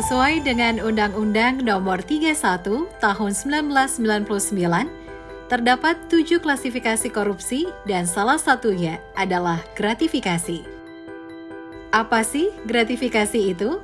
Sesuai dengan Undang-Undang Nomor 31 Tahun 1999, terdapat 7 klasifikasi korupsi dan salah satunya adalah gratifikasi. Apa sih gratifikasi itu?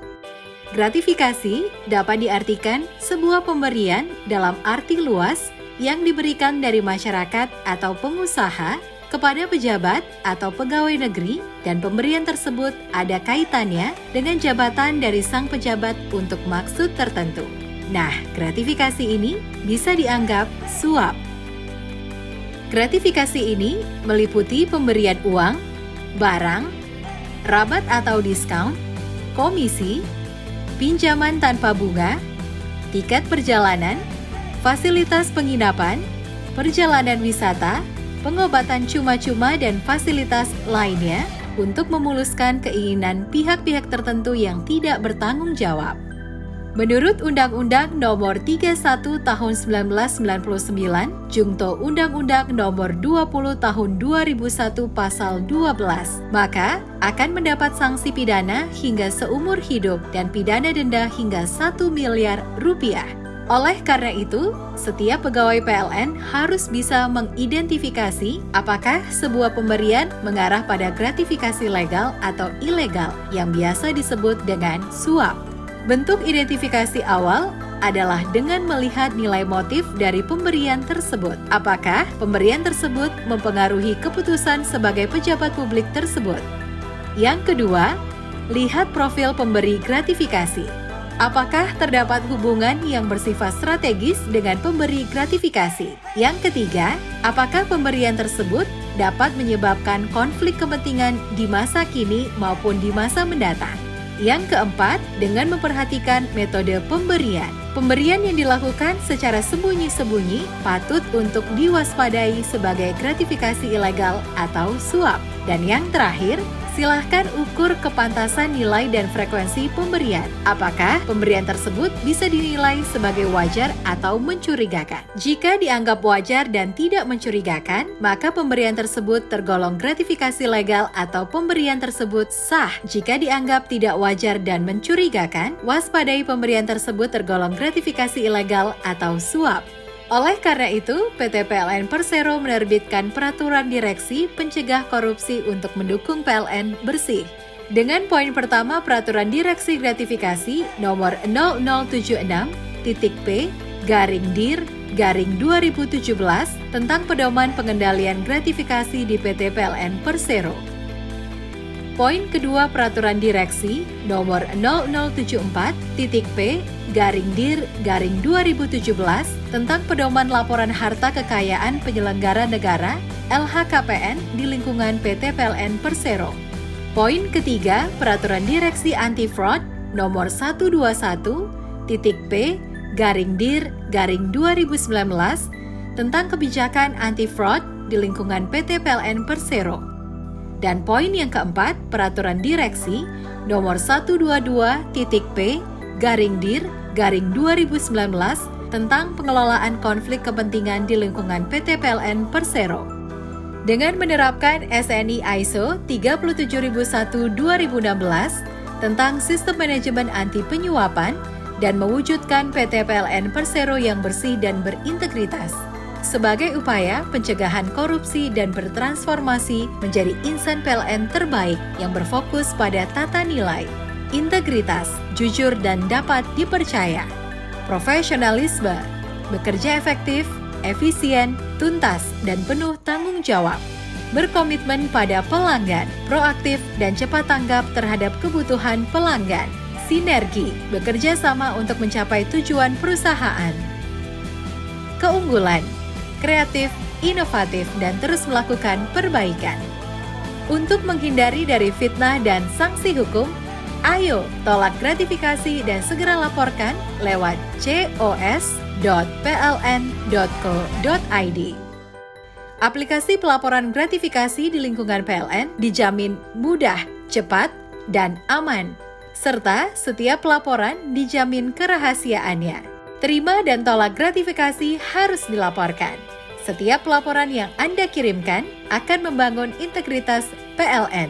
Gratifikasi dapat diartikan sebuah pemberian dalam arti luas yang diberikan dari masyarakat atau pengusaha kepada pejabat atau pegawai negeri, dan pemberian tersebut ada kaitannya dengan jabatan dari sang pejabat untuk maksud tertentu. Nah, gratifikasi ini bisa dianggap suap. Gratifikasi ini meliputi pemberian uang, barang, rabat atau diskon, komisi, pinjaman tanpa bunga, tiket perjalanan, fasilitas penginapan, perjalanan wisata, pengobatan cuma-cuma dan fasilitas lainnya untuk memuluskan keinginan pihak-pihak tertentu yang tidak bertanggung jawab. Menurut Undang-Undang Nomor 31 Tahun 1999, Jungto Undang-Undang Nomor 20 Tahun 2001 Pasal 12, maka akan mendapat sanksi pidana hingga seumur hidup dan pidana denda hingga 1 miliar rupiah. Oleh karena itu, setiap pegawai PLN harus bisa mengidentifikasi apakah sebuah pemberian mengarah pada gratifikasi legal atau ilegal yang biasa disebut dengan suap. Bentuk identifikasi awal adalah dengan melihat nilai motif dari pemberian tersebut. Apakah pemberian tersebut mempengaruhi keputusan sebagai pejabat publik tersebut? Yang kedua, lihat profil pemberi gratifikasi. Apakah terdapat hubungan yang bersifat strategis dengan pemberi gratifikasi? Yang ketiga, apakah pemberian tersebut dapat menyebabkan konflik kepentingan di masa kini maupun di masa mendatang? Yang keempat, dengan memperhatikan metode pemberian. Pemberian yang dilakukan secara sembunyi-sembunyi patut untuk diwaspadai sebagai gratifikasi ilegal atau suap. Dan yang terakhir, silahkan ukur kepantasan nilai dan frekuensi pemberian. Apakah pemberian tersebut bisa dinilai sebagai wajar atau mencurigakan? Jika dianggap wajar dan tidak mencurigakan, maka pemberian tersebut tergolong gratifikasi legal atau pemberian tersebut sah. Jika dianggap tidak wajar dan mencurigakan, waspadai pemberian tersebut tergolong gratifikasi ilegal atau suap. Oleh karena itu, PT PLN Persero menerbitkan Peraturan Direksi Pencegah Korupsi untuk mendukung PLN bersih. Dengan poin pertama Peraturan Direksi Gratifikasi Nomor 0076-P-Dir-2017 tentang pedoman pengendalian gratifikasi di PT PLN Persero. Poin kedua Peraturan Direksi Nomor 0074-P-Dir-2017 tentang pedoman laporan harta kekayaan penyelenggara negara LHKPN di lingkungan PT PLN Persero. Poin ketiga Peraturan Direksi Anti-Fraud Nomor 121-P-Dir-2019 tentang kebijakan anti-fraud di lingkungan PT PLN Persero. Dan poin yang keempat, Peraturan Direksi Nomor 122-P-Dir-2019 tentang pengelolaan konflik kepentingan di lingkungan PT PLN Persero. Dengan menerapkan SNI ISO 37001-2016 tentang sistem manajemen anti penyuapan dan mewujudkan PT PLN Persero yang bersih dan berintegritas, sebagai upaya pencegahan korupsi dan bertransformasi menjadi insan PLN terbaik yang berfokus pada tata nilai, integritas, jujur dan dapat dipercaya, profesionalisme, bekerja efektif, efisien, tuntas, dan penuh tanggung jawab, berkomitmen pada pelanggan, proaktif dan cepat tanggap terhadap kebutuhan pelanggan, sinergi, bekerja sama untuk mencapai tujuan perusahaan, keunggulan, kreatif, inovatif, dan terus melakukan perbaikan. Untuk menghindari dari fitnah dan sanksi hukum, ayo tolak gratifikasi dan segera laporkan lewat cos.pln.co.id. Aplikasi pelaporan gratifikasi di lingkungan PLN dijamin mudah, cepat, dan aman, serta setiap pelaporan dijamin kerahasiaannya. Terima dan tolak gratifikasi harus dilaporkan. Setiap laporan yang Anda kirimkan akan membangun integritas PLN.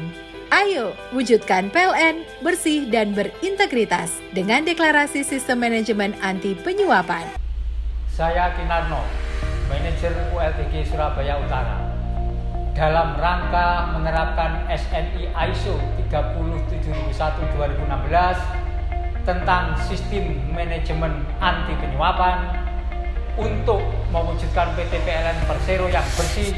Ayo, wujudkan PLN bersih dan berintegritas dengan deklarasi sistem manajemen anti penyuapan. Saya Kinarno, manajer ULTG Surabaya Utara. Dalam rangka menerapkan SNI ISO 37001-2016 tentang sistem manajemen anti penyuapan untuk mewujudkan PT PLN Persero yang bersih,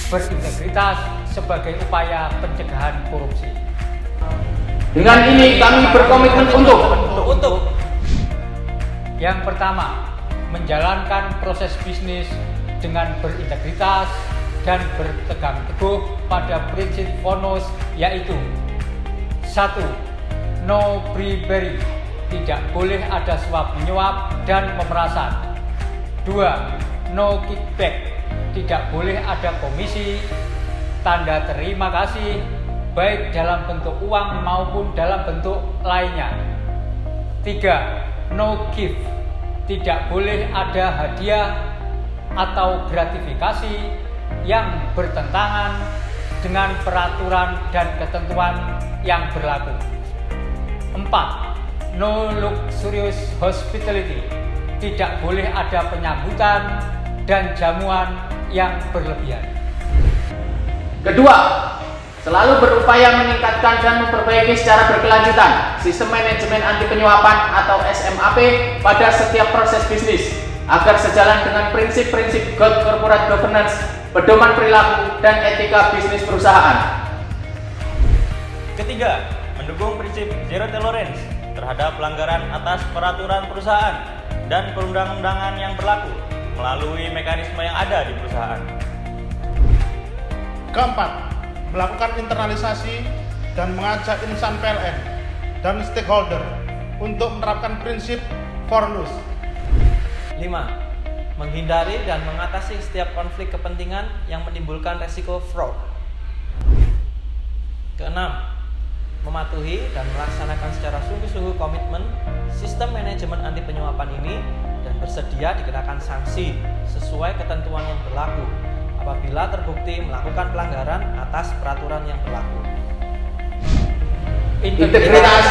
berintegritas sebagai upaya pencegahan korupsi. Dengan ini kami berkomitmen untuk yang pertama, menjalankan proses bisnis dengan berintegritas dan berpegang teguh pada prinsip FONOS, yaitu 1. No bribery, tidak boleh ada suap menyuap dan pemerasan. 2. No kickback, tidak boleh ada komisi, tanda terima kasih, baik dalam bentuk uang maupun dalam bentuk lainnya. 3. No gift, tidak boleh ada hadiah atau gratifikasi yang bertentangan dengan peraturan dan ketentuan yang berlaku. 4. No luxurious hospitality, tidak boleh ada penyambutan dan jamuan yang berlebihan. Kedua, selalu berupaya meningkatkan dan memperbaiki secara berkelanjutan sistem manajemen anti penyuapan atau SMAP pada setiap proses bisnis agar sejalan dengan prinsip-prinsip Good Corporate Governance, pedoman perilaku dan etika bisnis perusahaan. Ketiga, mendukung prinsip zero tolerance terhadap pelanggaran atas peraturan perusahaan dan perundang-undangan yang berlaku melalui mekanisme yang ada di perusahaan. Keempat, melakukan internalisasi dan mengajak insan PLN dan stakeholder untuk menerapkan prinsip FONOS. 5. Menghindari dan mengatasi setiap konflik kepentingan yang menimbulkan resiko fraud. Keenam, mematuhi dan melaksanakan secara sungguh-sungguh komitmen sistem manajemen anti penyuapan ini dan bersedia dikenakan sanksi sesuai ketentuan yang berlaku apabila terbukti melakukan pelanggaran atas peraturan yang berlaku. Integritas.